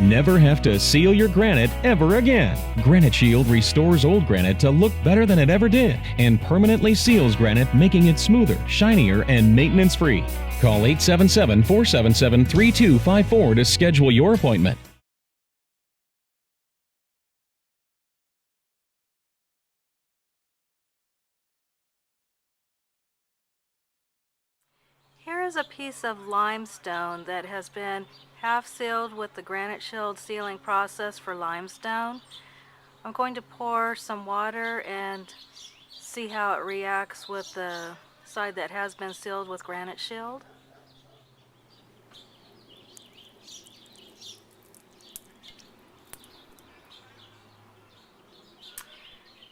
Never have to seal your granite ever again. Granite Shield restores old granite to look better than it ever did and permanently seals granite, making it smoother, shinier, and maintenance-free. Call 877-477-3254 to schedule your appointment. Here is a piece of limestone that has been half sealed with the Granite Shield sealing process for limestone. I'm going to pour some water and see how it reacts with the side that has been sealed with Granite Shield.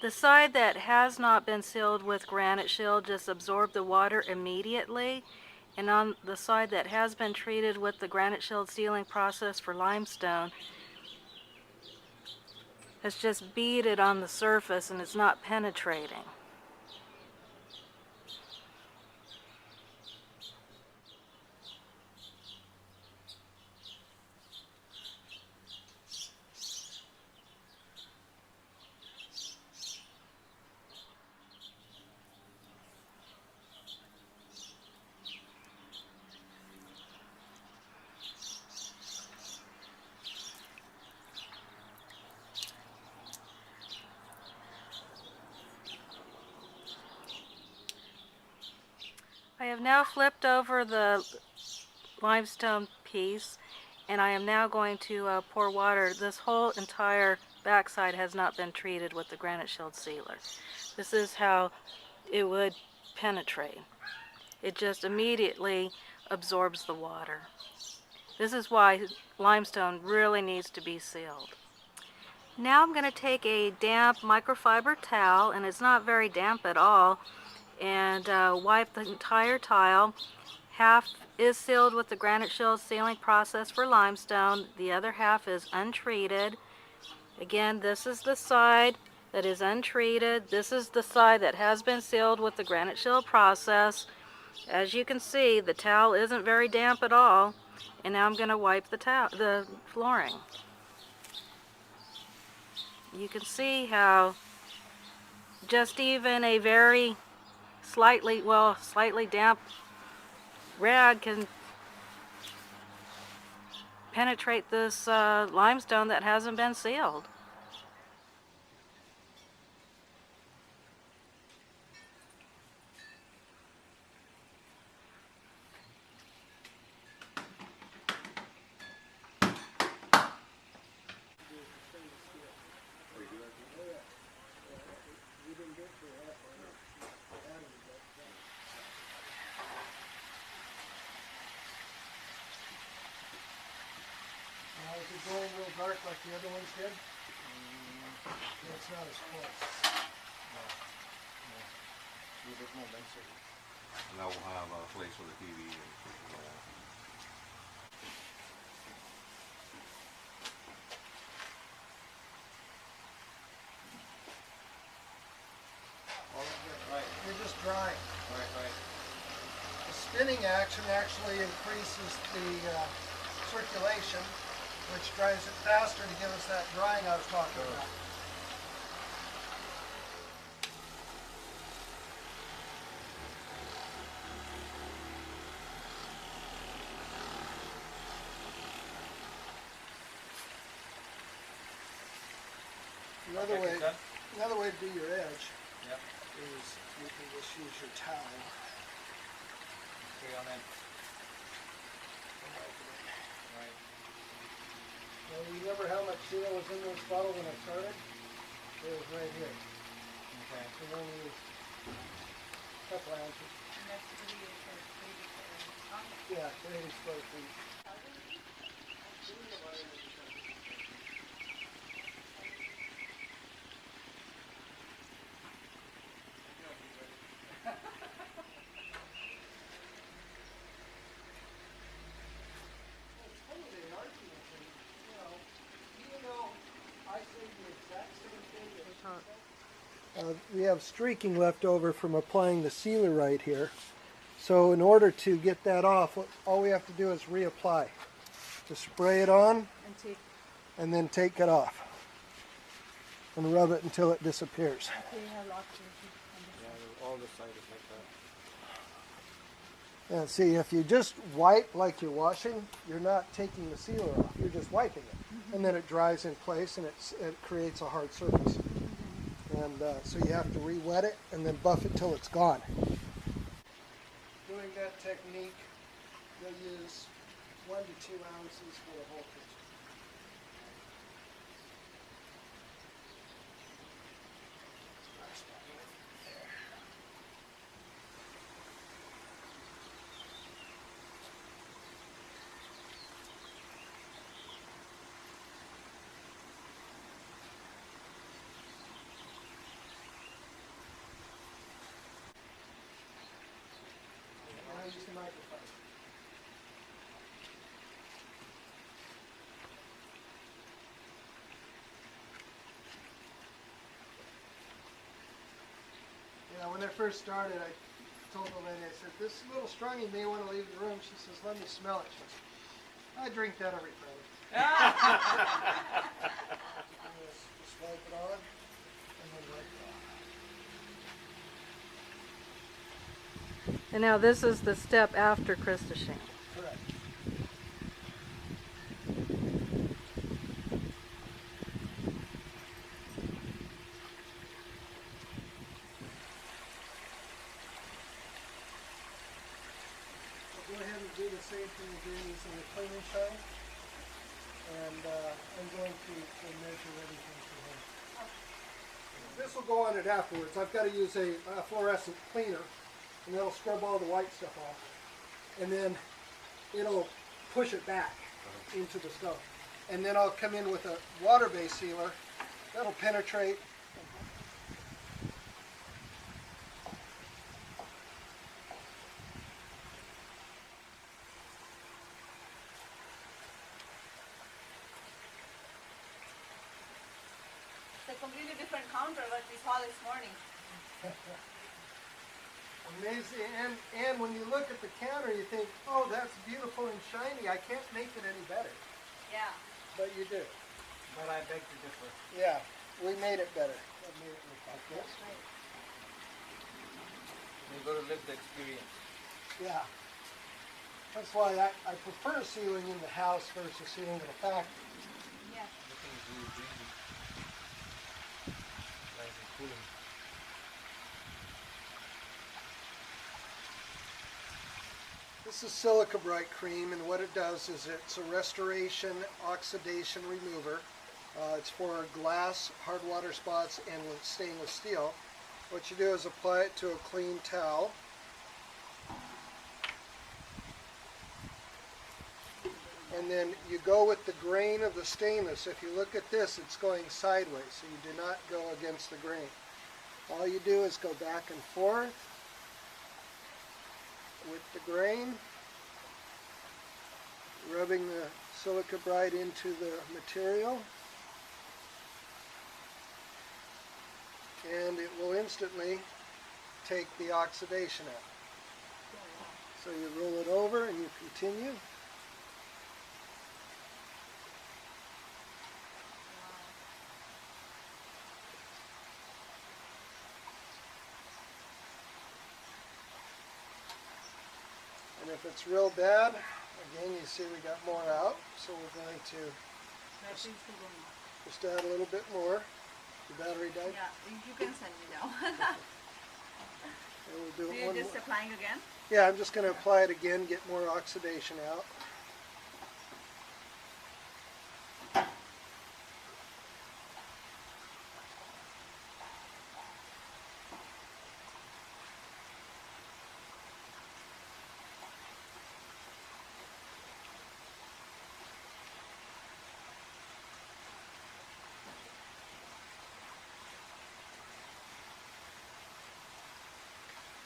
The side that has not been sealed with Granite Shield just absorbed the water immediately, and on the side that has been treated with the Granite Shield sealing process for limestone, it's just beaded on the surface and it's not penetrating. I have now flipped over the limestone piece, and I am now going to pour water. This whole entire backside has not been treated with the Granite Shield sealer. This is how it would penetrate. It just immediately absorbs the water. This is why limestone really needs to be sealed. Now I'm going to take a damp microfiber towel, and it's not very damp at all, and wipe the entire tile. Half is sealed with the Granite Shield sealing process for limestone. The other half is untreated. Again, this is the side that is untreated. This is the side that has been sealed with the Granite Shield process. As you can see, the towel isn't very damp at all. And now I'm going to wipe the flooring. You can see how just even a very slightly damp rag can penetrate this limestone that hasn't been sealed. Is it going real dark like the other ones did? It's not as close. No. There's no density. And that will have a place for the TV and Right. You're just drying. Right. The spinning action actually increases the circulation, which dries it faster to give us that drying I was talking about. Another way to do your edge is you can just use your towel. okay on that. Right. Well, you remember how much seal was in this bottle when I started? It was right here. Okay. So we only used a couple ounces. And that's 80 Yeah, 80 square feet. We have streaking left over from applying the sealer right here. So in order to get that off, all we have to do is reapply. Just spray it on, And take and then take it off and rub it until it disappears. All the side is like that. And see, if you just wipe like you're washing, you're not taking the sealer off. You're just wiping it. And then it dries in place and it creates a hard surface. And so you have to re-wet it and then buff it till it's gone. Doing that technique, you'll use 1 to 2 ounces for the whole kitchen. Now use the microphone. Yeah, when I first started, I told the lady, I said, this is a little strong, you may want to leave the room. She says, let me smell it. She says, I drink that every Friday. Just wipe it on, and then wipe it off. And now this is the step after Christashing. Correct. Go ahead and do the same thing you're doing using the clean and shine. And I'm going to measure everything for him. This will go on it afterwards. I've got to use a fluorescent cleaner, and that'll scrub all the white stuff off. And then it'll push it back into the stone. And then I'll come in with a water-based sealer that'll penetrate. It's a completely different counter what we saw this morning. Amazing, and when you look at the counter, you think, oh, that's beautiful and shiny. I can't make it any better. Yeah. But you do. But I beg to differ. Yeah, we made it better. We made it look like this. You got to live the experience. Yeah. That's why I prefer sealing in the house versus sealing in a factory. Yeah. Everything is really breezy. Nice and cooling. This is silica bright cream, and what it does is it's a restoration oxidation remover. It's for glass, hard water spots, and with stainless steel. What you do is apply it to a clean towel. And then you go with the grain of the stainless. If you look at this, it's going sideways, so you do not go against the grain. All you do is go back and forth with the grain, rubbing the silica bright into the material, and it will instantly take the oxidation out. So you roll it over and you continue. And if it's real bad, again, you see we got more out, so we're going to Battery's still going on. just add a little bit more. The battery died. Yeah, you can send me now. And we'll do So it you're one just more. applying again? Yeah, I'm just going to apply it again, get more oxidation out.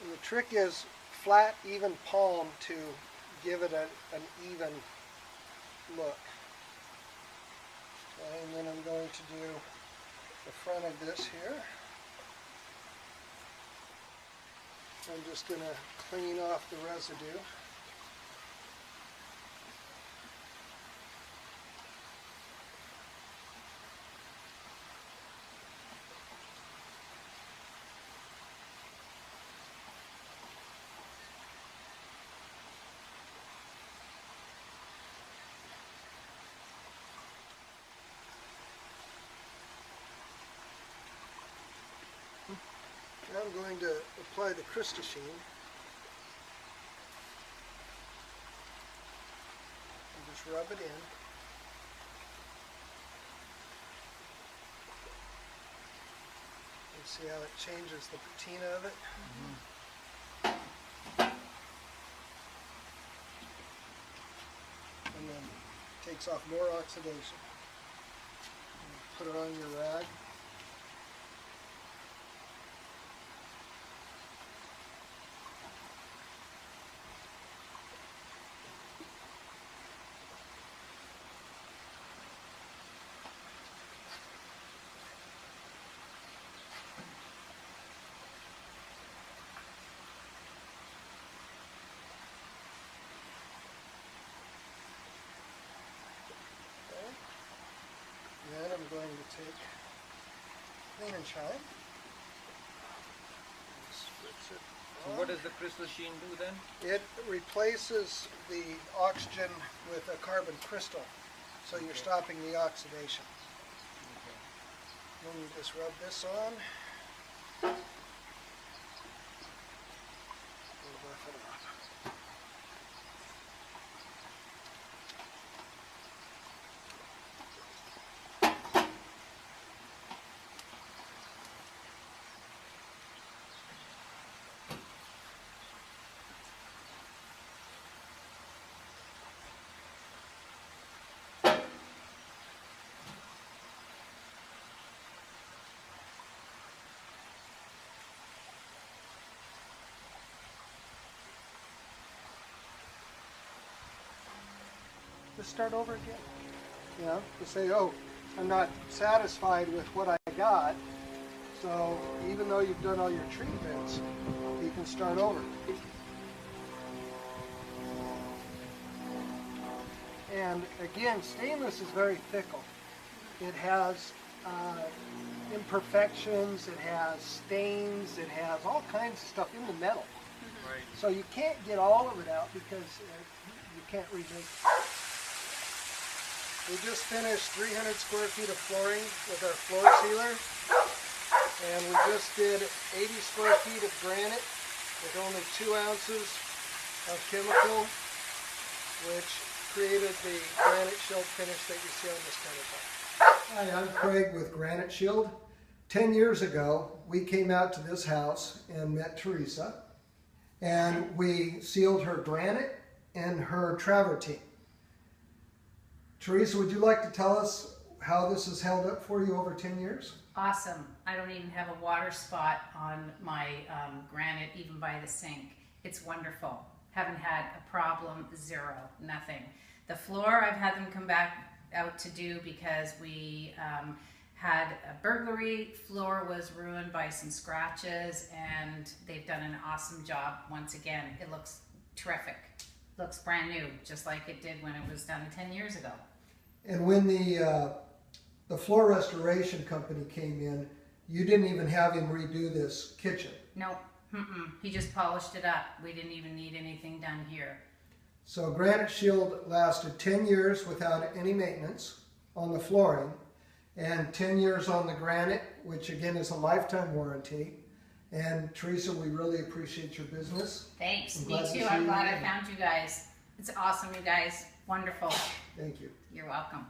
And the trick is flat, even palm to give it an even look. Okay, and then I'm going to do the front of this here. I'm just going to clean off the residue. Now I'm going to apply the crystal sheen. And just rub it in. You see how it changes the patina of it? And then takes off more oxidation. And put it on your rag. Then I'm going to take Clean and Shine. And spritz it So on. what does the crystal sheen do then? It replaces the oxygen with a carbon crystal, so you're stopping the oxidation. Then you just rub this on. And buff it off. Just start over again. You know, to say, oh, I'm not satisfied with what I got. So even though you've done all your treatments, you can start over. And again, stainless is very fickle. It has imperfections, it has stains, it has all kinds of stuff in the metal. Right. So you can't get all of it out because you can't remake it. We just finished 300 square feet of flooring with our floor sealer. And we just did 80 square feet of granite with only 2 ounces of chemical, which created the Granite Shield finish that you see on this countertop. Hi, I'm Craig with Granite Shield. 10 years ago, we came out to this house and met Teresa, and we sealed her granite and her travertine. Teresa, would you like to tell us how this has held up for you over 10 years? Awesome. I don't even have a water spot on my granite, even by the sink. It's wonderful. Haven't had a problem, zero, nothing. The floor, I've had them come back out to do because we had a burglary. Floor was ruined by some scratches, and they've done an awesome job once again. It looks terrific. Looks brand new, just like it did when it was done 10 years ago. And when the floor restoration company came in, you didn't even have him redo this kitchen. Nope. He just polished it up. We didn't even need anything done here. So Granite Shield lasted 10 years without any maintenance on the flooring, and 10 years on the granite, which again is a lifetime warranty. And Teresa, we really appreciate your business. Thanks. I'm Me glad to too. see I'm you glad I again. found you guys. It's awesome, you guys. Wonderful. Thank you. You're welcome.